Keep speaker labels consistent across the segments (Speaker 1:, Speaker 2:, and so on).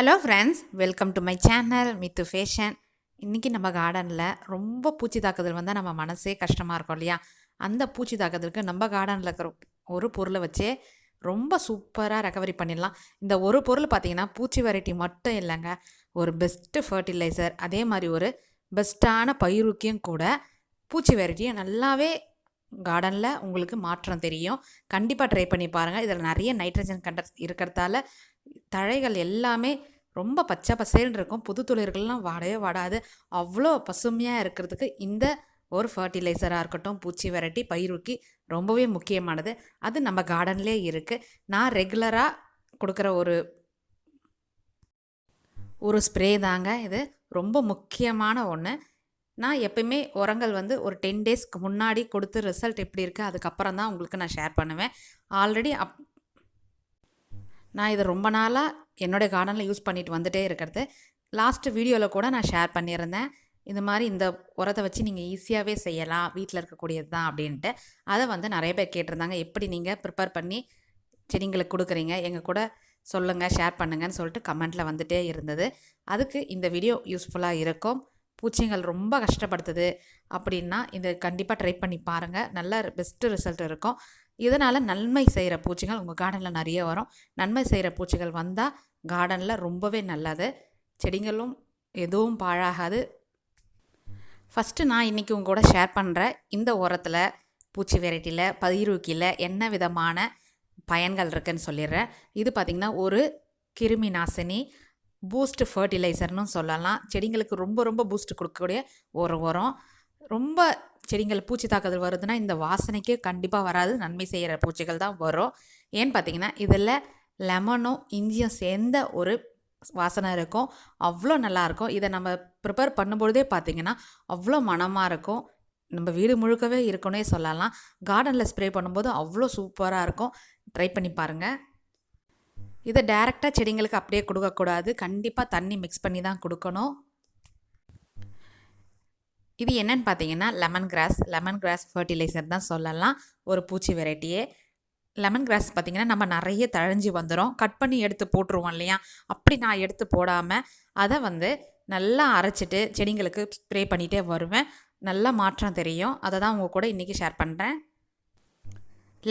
Speaker 1: Hello friends, welcome to my channel Mithu fashion. இன்றைக்கி நம்ம கார்டனில் ரொம்ப பூச்சி தாக்குதல் வந்தால் நம்ம மனசே கஷ்டமாக இருக்கும் இல்லையா? அந்த பூச்சி தாக்குதலுக்கு நம்ம கார்டனில் இருக்கிற ஒரு பொருளை வச்சே ரொம்ப சூப்பராக ரெக்கவரி பண்ணிடலாம். இந்த ஒரு பொருள் பார்த்திங்கன்னா பூச்சி வெரைட்டி மட்டும் இல்லைங்க, ஒரு பெஸ்ட்டு ஃபர்டிலைசர், அதே மாதிரி ஒரு பெஸ்ட்டான பயிருக்கியும் கூட. பூச்சி வெரைட்டியும் நல்லாவே கார்டனில் உங்களுக்கு மாற்றம் தெரியும். கண்டிப்பாக ட்ரை பண்ணி பாருங்கள். இதில் நிறைய நைட்ரஜன் கண்டென்ட் இருக்கிறதால தழைகள் எல்லாமே ரொம்ப பச்சை பசேல்னு இருக்கும். புது துளிர்கள்லாம் வாடவே வாடாது. அவ்வளோ பசுமையாக இருக்கிறதுக்கு இந்த ஒரு ஃபர்டிலைசராக இருக்கட்டும், பூச்சி வெரைட்டி பயிருக்கி ரொம்பவே முக்கியமானது. அது நம்ம கார்டன்லேயே இருக்குது. நான் ரெகுலராக கொடுக்குற ஒரு ஸ்ப்ரே தாங்க இது. ரொம்ப முக்கியமான ஒன்று. நான் எப்பயுமே உரங்கள் ஒரு 10 டேஸ்க்கு முன்னாடி கொடுத்து ரிசல்ட் எப்படி இருக்குது அதுக்கப்புறம் தான் உங்களுக்கு நான் ஷேர் பண்ணுவேன். ஆல்ரெடி நான் இதை ரொம்ப நாளாக என்னோடய கார்டனில் யூஸ் பண்ணிட்டு வந்துகிட்டே இருக்கிறது. லாஸ்ட்டு வீடியோவில் கூட நான் ஷேர் பண்ணியிருந்தேன். இந்த மாதிரி இந்த உரத்தை வச்சு நீங்கள் ஈஸியாகவே செய்யலாம், வீட்டில் இருக்கக்கூடியது தான் அப்படின்ட்டு. அதை நிறைய பேர் கேட்டிருந்தாங்க, எப்படி நீங்கள் ப்ரிப்பேர் பண்ணி செடிங்களுக்கு கொடுக்குறீங்க, எங்கள் கூட சொல்லுங்கள், ஷேர் பண்ணுங்கன்னு சொல்லிட்டு கமெண்ட்டில் வந்துகிட்டே இருந்தது. அதுக்கு இந்த வீடியோ யூஸ்ஃபுல்லாக இருக்கும். பூச்சிகள் ரொம்ப கஷ்டப்படுத்துது அப்படின்னா இதை கண்டிப்பாக ட்ரை பண்ணி பாருங்கள். நல்ல பெஸ்ட்டு ரிசல்ட் இருக்கும். இதனால் நன்மை செய்கிற பூச்சிகள் உங்கள் கார்டனில் நிறைய வரும். நன்மை செய்கிற பூச்சிகள் வந்தால் கார்டனில் ரொம்பவே நல்லது. செடிகளும் எதுவும் பாழாகாது. ஃபஸ்ட்டு நான் இன்றைக்கி உங்கள் கூட ஷேர் பண்ணுற இந்த உரத்தில், பூச்சி வெரைட்டியில், பயிருக்கியில் என்ன விதமான பயன்கள் இருக்குதுன்னு சொல்லிடுறேன். இது பார்த்திங்கன்னா ஒரு கிருமி நாசினி, பூஸ்ட் ஃபர்டிலைசர்னு சொல்லலாம். செடிங்களுக்கு ரொம்ப ரொம்ப பூஸ்ட் கொடுக்கக்கூடிய ஒரு உரம். ரொம்ப செடிகள் பூச்சி தாக்குதல் வருதுன்னா இந்த வாசனைக்கே கண்டிப்பாக வராது, நன்மை செய்கிற பூச்சிகள் தான் வரும். ஏன்னு பார்த்தீங்கன்னா இதில் லெமனும் இஞ்சியும் சேர்ந்த ஒரு வாசனை இருக்கும். அவ்வளோ நல்லாயிருக்கும். இதை நம்ம ப்ரிப்பேர் பண்ணும்பொழுதே பார்த்திங்கன்னா அவ்வளோ மணமாக இருக்கும். நம்ம வீடு முழுக்கவே இருக்குன்னே சொல்லலாம். கார்டனில் ஸ்ப்ரே பண்ணும்போது அவ்வளோ சூப்பராக இருக்கும். ட்ரை பண்ணி பாருங்கள். இதை டைரெக்டாக செடிங்களுக்கு அப்படியே கொடுக்கக்கூடாது, கண்டிப்பாக தண்ணி மிக்ஸ் பண்ணி தான் கொடுக்கணும். இது என்னன்னு பார்த்தீங்கன்னா லெமன் கிராஸ் ஃபர்டிலைசர் தான் சொல்லலாம். ஒரு பூச்சி வெரைட்டியே. லெமன் கிராஸ் பார்த்திங்கன்னா நம்ம நிறைய தழைஞ்சி வந்துடும், கட் பண்ணி எடுத்து போட்டுருவோம் இல்லையா? அப்படி நான் எடுத்து போடாமல் அதை நல்லா அரைச்சிட்டு செடிங்களுக்கு ஸ்ப்ரே பண்ணிகிட்டே வருவேன். நல்ல மாற்றம் தெரியும். அதை தான் உங்கள் கூட இன்றைக்கி ஷேர் பண்ணுறேன்.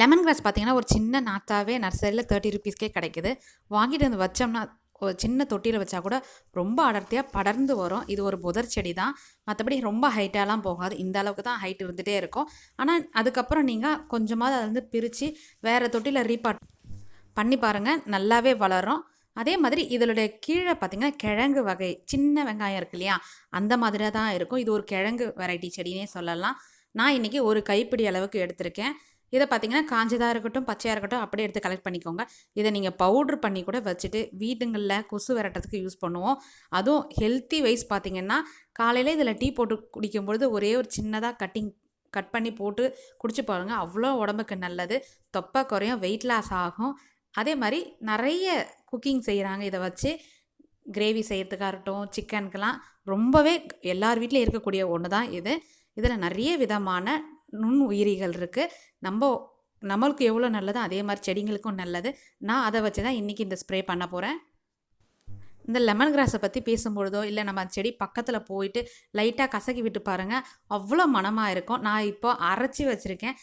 Speaker 1: லெமன் கிராஸ் பார்த்திங்கன்னா ஒரு சின்ன நாற்றாவே நர்சரியில் 30 ருபீஸ்க்கே கிடைக்குது. வாங்கிட்டு வந்து வச்சோம்னா ஒரு சின்ன தொட்டியில் வச்சா கூட ரொம்ப அடர்த்தியாக படர்ந்து வரும். இது ஒரு புதர் செடி தான், மற்றபடி ரொம்ப ஹைட்டாலாம் போகாது. இந்த அளவுக்கு தான் ஹைட் இருந்துகிட்டே இருக்கும். ஆனால் அதுக்கப்புறம் நீங்கள் கொஞ்சமாவது அதை பிரித்து வேறு தொட்டியில் ரீபாட் பண்ணி பாருங்கள், நல்லாவே வளரும். அதே மாதிரி இதனுடைய கீழே பார்த்திங்கன்னா கிழங்கு வகை சின்ன வெங்காயம் இருக்கு இல்லையா, அந்த மாதிரி தான் இருக்கும். இது ஒரு கிழங்கு வெரைட்டி செடினே சொல்லலாம். நான் இன்றைக்கி ஒரு கைப்பிடி அளவுக்கு எடுத்திருக்கேன். இதை பார்த்திங்கன்னா காஞ்சதாக இருக்கட்டும், பச்சையாக இருக்கட்டும், அப்படியே எடுத்து கலெக்ட் பண்ணிக்கோங்க. இதை நீங்கள் பவுட்ரு பண்ணி கூட வச்சுட்டு வீடுங்களில் கொசு விரட்டுறதுக்கு யூஸ் பண்ணுவோம். அதுவும் ஹெல்த்தி வைஸ் பார்த்திங்கன்னா காலையில் இதில் டீ போட்டு குடிக்கும்பொழுது ஒரே ஒரு சின்னதாக கட் பண்ணி போட்டு குடிச்சு பாருங்கள். அவ்வளோ உடம்புக்கு நல்லது. தொப்பை குறையும், வெயிட் லாஸ் ஆகும். அதே மாதிரி நிறைய குக்கிங் செய்கிறாங்க இதை வச்சு. கிரேவி செய்கிறதுக்காக இருக்கட்டும், சிக்கனுக்கெலாம் ரொம்பவே எல்லார் வீட்லேயும் இருக்கக்கூடிய ஒன்று தான் இது. இதில் நிறைய விதமான நுண் உயிரிகள் இருக்குது. நம்மளுக்கு எவ்வளோ நல்லதோ அதே மாதிரி செடிங்களுக்கும் நல்லது. நான் அதை வச்சு தான் இன்றைக்கி இந்த ஸ்ப்ரே பண்ண போகிறேன். இந்த லெமன் கிராஸை பற்றி பேசும்பொழுதோ இல்லை நம்ம செடி பக்கத்தில் போயிட்டு லைட்டாக கசக்கி விட்டு பாருங்கள், அவ்வளோ மணமாக இருக்கும். நான் இப்போ அரைச்சி வச்சுருக்கேன்.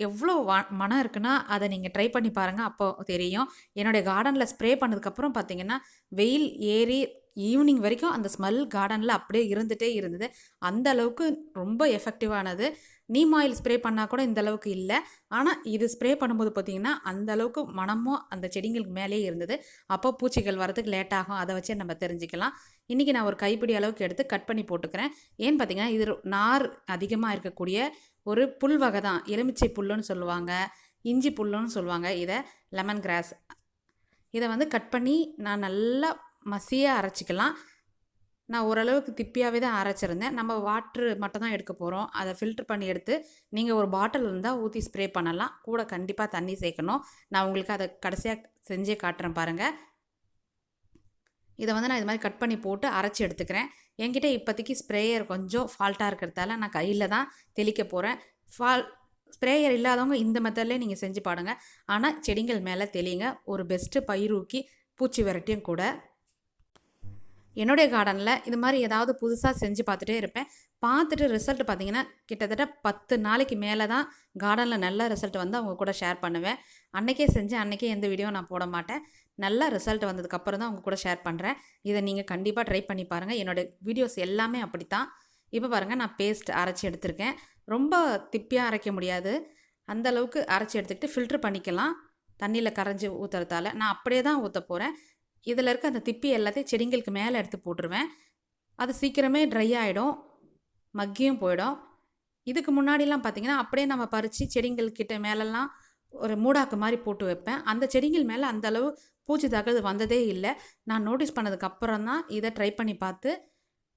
Speaker 1: எவ்வளோ மனம் இருக்குன்னா அதை நீங்கள் ட்ரை பண்ணி பாருங்கள், அப்போ தெரியும். என்னுடைய கார்டனில் ஸ்ப்ரே பண்ணதுக்கப்புறம் பார்த்திங்கன்னா வெயில் ஏறி ஈவினிங் வரைக்கும் அந்த ஸ்மெல் கார்டனில் அப்படியே இருந்துகிட்டே இருந்தது. அந்த அளவுக்கு ரொம்ப எஃபெக்டிவானது. நீம் ஆயில் ஸ்ப்ரே பண்ணால் கூட இந்த அளவுக்கு இல்லை. ஆனால் இது ஸ்ப்ரே பண்ணும்போது பார்த்திங்கன்னா அந்த அளவுக்கு மனமும் அந்த செடிங்களுக்கு மேலே இருந்தது. அப்போ பூச்சிகள் வரதுக்கு லேட் ஆகும். அதை வச்சே நம்ம தெரிஞ்சுக்கலாம். இன்றைக்கி நான் ஒரு கைப்பிடி அளவுக்கு எடுத்து கட் பண்ணி போட்டுக்கிறேன். ஏன்னு பார்த்திங்கன்னா இது நார் அதிகமாக இருக்கக்கூடிய ஒரு புல் வகை தான். எலுமிச்சை புல்லுன்னு சொல்லுவாங்க, இஞ்சி புல்லுன்னு சொல்லுவாங்க இதை, லெமன் கிராஸ். இதை கட் பண்ணி நான் நல்லா மசியாக அரைச்சிக்கலாம். நான் ஓரளவுக்கு திப்பியாகவே தான் அரைச்சிருந்தேன். நம்ம வாட்ரு மட்டும் தான் எடுக்க போகிறோம். அதை ஃபில்ட்ரு பண்ணி எடுத்து நீங்கள் ஒரு பாட்டில் இருந்தால் ஊற்றி ஸ்ப்ரே பண்ணலாம். கூட கண்டிப்பாக தண்ணி சேர்க்கணும். நான் உங்களுக்கு அதை கடைசியாக செஞ்சே காட்டுறேன் பாருங்கள். இதை நான் இது மாதிரி கட் பண்ணி போட்டு அரைச்சி எடுத்துக்கிறேன். என்கிட்ட இப்போதைக்கு ஸ்ப்ரேயர் கொஞ்சம் ஃபால்ட்டாக இருக்கிறதால நான் கையில் தான் தெளிக்க போகிறேன். ஸ்ப்ரேயர் இல்லாதவங்க இந்த மெத்தட்லேயே நீங்கள் செஞ்சு பாடுங்க. ஆனால் செடிகள் மேலே தெளிங்க. ஒரு பெஸ்ட்டு பயிருக்கி பூச்சி விரட்டியும் கூட. என்னுடைய கார்டனில் இது மாதிரி ஏதாவது புதுசாக செஞ்சு பார்த்துட்டே இருப்பேன். பார்த்துட்டு ரிசல்ட் பார்த்தீங்கன்னா, கிட்டத்தட்ட 10 நாளைக்கு மேலே தான் கார்டனில் நல்ல ரிசல்ட் வந்து அவங்க கூட ஷேர் பண்ணுவேன். அன்றைக்கே செஞ்சு அன்றைக்கே எந்த வீடியோ நான் போட மாட்டேன். நல்ல ரிசல்ட் வந்ததுக்கப்புறம் தான் அவங்க கூட ஷேர் பண்ணுறேன். இதை நீங்கள் கண்டிப்பாக ட்ரை பண்ணி பாருங்கள். என்னோடய வீடியோஸ் எல்லாமே அப்படித்தான். இப்போ பாருங்கள், நான் பேஸ்ட் அரைச்சி எடுத்திருக்கேன். ரொம்ப திப்பியாக அரைக்க முடியாது. அந்த அளவுக்கு அரைச்சி எடுத்துக்கிட்டு ஃபில்ட்ரு பண்ணிக்கலாம். தண்ணியில் கரைஞ்சி ஊற்றுறதால நான் அப்படியே தான் ஊற்ற போகிறேன். இதில் இருக்க அந்த திப்பி எல்லாத்தையும் செடிங்களுக்கு மேலே எடுத்து போட்டுருவேன். அது சீக்கிரமே ட்ரை ஆகிடும், மக்கியும் போயிடும். இதுக்கு முன்னாடிலாம் பார்த்திங்கன்னா, அப்படியே நம்ம பறித்து செடிங்கள்கிட்ட மேலெல்லாம் ஒரு மூடாக்கு மாதிரி போட்டு வைப்பேன். அந்த செடிங்கள் மேலே அந்தளவு பூச்சி தாக்குறது வந்ததே இல்லை. நான் நோட்டீஸ் பண்ணதுக்கப்புறம் தான் இதை ட்ரை பண்ணி பார்த்து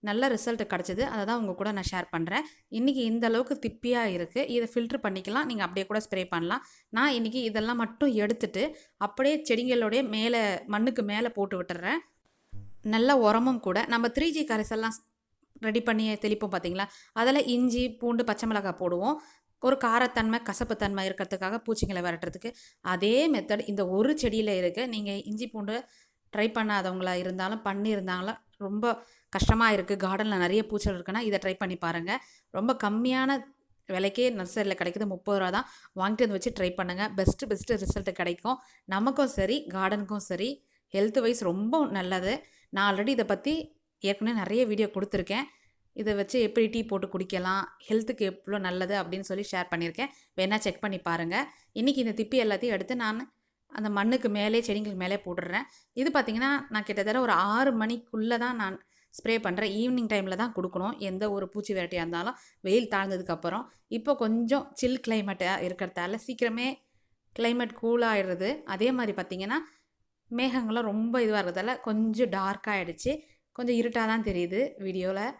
Speaker 1: நல்ல ரிசல்ட் கிடச்சிது. அதை தான் உங்கள் கூட நான் ஷேர் பண்ணுறேன். இன்றைக்கி இந்த அளவுக்கு திப்பியாக இருக்குது. இதை ஃபில்ட்ரு பண்ணிக்கலாம். நீங்கள் அப்படியே கூட ஸ்ப்ரே பண்ணலாம். நான் இன்றைக்கி இதெல்லாம் மட்டும் எடுத்துட்டு அப்படியே செடிங்களோடைய மேலே மண்ணுக்கு மேலே போட்டு விட்டுறேன். நல்ல உரமும் கூட நம்ம 3G கரைசல்லாம் ரெடி பண்ணி தெளிப்போம் பார்த்தீங்களா, அதில் இஞ்சி, பூண்டு, பச்சை மிளகாய் போடுவோம். ஒரு காரத்தன்மை, கசப்புத்தன்மை இருக்கிறதுக்காக பூச்சிங்களை விரட்டுறதுக்கு. அதே மெத்தட் இந்த ஒரு செடியில் இருக்குது. நீங்கள் இஞ்சி பூண்டு ட்ரை பண்ணாதவங்களா இருந்தாலும் பண்ணியிருந்தாங்களா, ரொம்ப கஷ்டமாக இருக்குது, கார்டனில் நிறைய பூச்சல் இருக்குன்னா இதை ட்ரை பண்ணி பாருங்கள். ரொம்ப கம்மியான விலைக்கே நர்சரியில் கிடைக்குது, 30 ரூபா தான். வாங்கிட்டு வந்து வச்சு ட்ரை பண்ணுங்கள். பெஸ்ட்டு ரிசல்ட் கிடைக்கும். நமக்கும் சரி, கார்டனுக்கும் சரி, ஹெல்த் வைஸ் ரொம்ப நல்லது. நான் ஆல்ரெடி இதை பற்றி ஏற்கனவே நிறைய வீடியோ கொடுத்துருக்கேன். இதை வச்சு எப்படி டீ போட்டு குடிக்கலாம், ஹெல்த்துக்கு எவ்வளோ நல்லது அப்படின்னு சொல்லி ஷேர் பண்ணியிருக்கேன். வேணால் செக் பண்ணி பாருங்கள். இன்றைக்கி இந்த திப்பி எல்லாத்தையும் எடுத்து நான் அந்த மண்ணுக்கு மேலே செடிங்களுக்கு மேலே போட்டுடுறேன். இது பார்த்திங்கன்னா, நான் கிட்டத்தட்ட ஒரு 6 மணிக்குள்ளே தான் நான் ஸ்ப்ரே பண்ணுறேன். ஈவினிங் டைமில் தான் கொடுக்கணும், எந்த ஒரு பூச்சி வெரைட்டியாக இருந்தாலும். வெயில் தாழ்ந்ததுக்கப்புறம் இப்போ கொஞ்சம் சில் கிளைமேட்டாக இருக்கிறதால சீக்கிரமே கிளைமேட் கூலாகிடுறது. அதே மாதிரி பார்த்திங்கன்னா, மேகங்களும் ரொம்ப இதுவாக இருக்கிறதால கொஞ்சம் டார்க்காகிடுச்சு. கொஞ்சம் இருட்டாக தான் தெரியுது வீடியோவில்.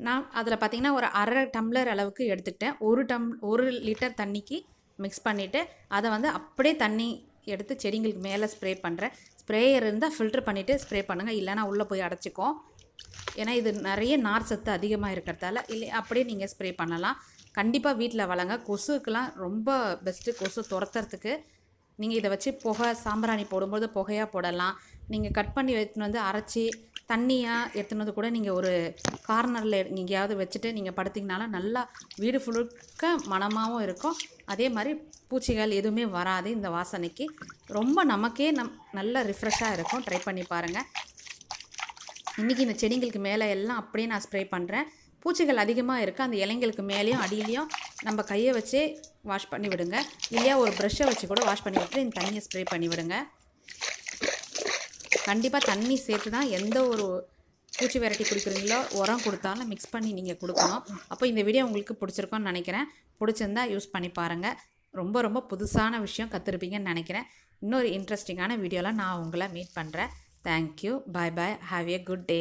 Speaker 1: நான் அதில் பார்த்திங்கன்னா ஒரு 1/2 டம்ளர் அளவுக்கு எடுத்துக்கிட்டேன். 1 லிட்டர் தண்ணிக்கு மிக்ஸ் பண்ணிவிட்டு அதை வந்து அப்படியே தண்ணி எடுத்து செடிங்களுக்கு மேலே ஸ்ப்ரே பண்ணுறேன். ஸ்ப்ரேயர் இருந்தால் ஃபில்ட்ரு பண்ணிவிட்டு ஸ்ப்ரே பண்ணுங்கள், இல்லைனா உள்ளே போய் அடைச்சிக்கும். ஏன்னா இது நிறைய நார் சத்து அதிகமாக இருக்கிறதால. இல்லை அப்படியே நீங்கள் ஸ்ப்ரே பண்ணலாம். கண்டிப்பாக வீட்டில் வளங்க. கொசுக்கெலாம் ரொம்ப பெஸ்ட்டு. கொசு துரத்துறதுக்கு நீங்கள் இதை வச்சு சாம்பிராணி போடும்போது புகையாக போடலாம். நீங்கள் கட் பண்ணி எடுத்துன்னு வந்து அரைச்சி தண்ணியாக எடுத்துன்னு வந்து கூட நீங்கள் ஒரு கார்னரில் எங்கேயாவது வச்சுட்டு நீங்கள் படுத்திங்கனாலும் நல்லா வீடு ஃபுல்லுக்க மணமாகவும் இருக்கும். அதே மாதிரி பூச்சிகள் எதுவுமே வராது. இந்த வாசனைக்கு ரொம்ப நமக்கே நல்ல ரிஃப்ரெஷ்ஷாக இருக்கும். ட்ரை பண்ணி பாருங்கள். இன்றைக்கி இந்த செடிங்களுக்கு மேலே எல்லாம் அப்படியே நான் ஸ்ப்ரே பண்ணுறேன். பூச்சிகள் அதிகமாக இருக்குது, அந்த இலைங்களுக்கு மேலேயும் அடியிலையும் நம்ம கையை வச்சே வாஷ் பண்ணி விடுங்க. இல்லையா ஒரு ப்ரெஷ்ஷை வச்சு கூட வாஷ் பண்ணி விட்டு இந்த தண்ணியை ஸ்ப்ரே பண்ணி விடுங்க. கண்டிப்பாக தண்ணி சேர்த்து தான் எந்த ஒரு பூச்சி வெரைட்டி கொடுக்குறீங்களோ உரம் கொடுத்தாலும் மிக்ஸ் பண்ணி நீங்கள் கொடுக்கணும். அப்போ இந்த வீடியோ உங்களுக்கு பிடிச்சிருக்கோன்னு நினைக்கிறேன். பிடிச்சிருந்தா யூஸ் பண்ணி பாருங்கள். ரொம்ப புதுசான விஷயம் கற்றுருப்பீங்கன்னு நினைக்கிறேன். இன்னொரு இன்ட்ரெஸ்டிங்கான வீடியோவில் நான் உங்களை மீட் பண்ணுறேன். Thank you. Bye. Have a good day.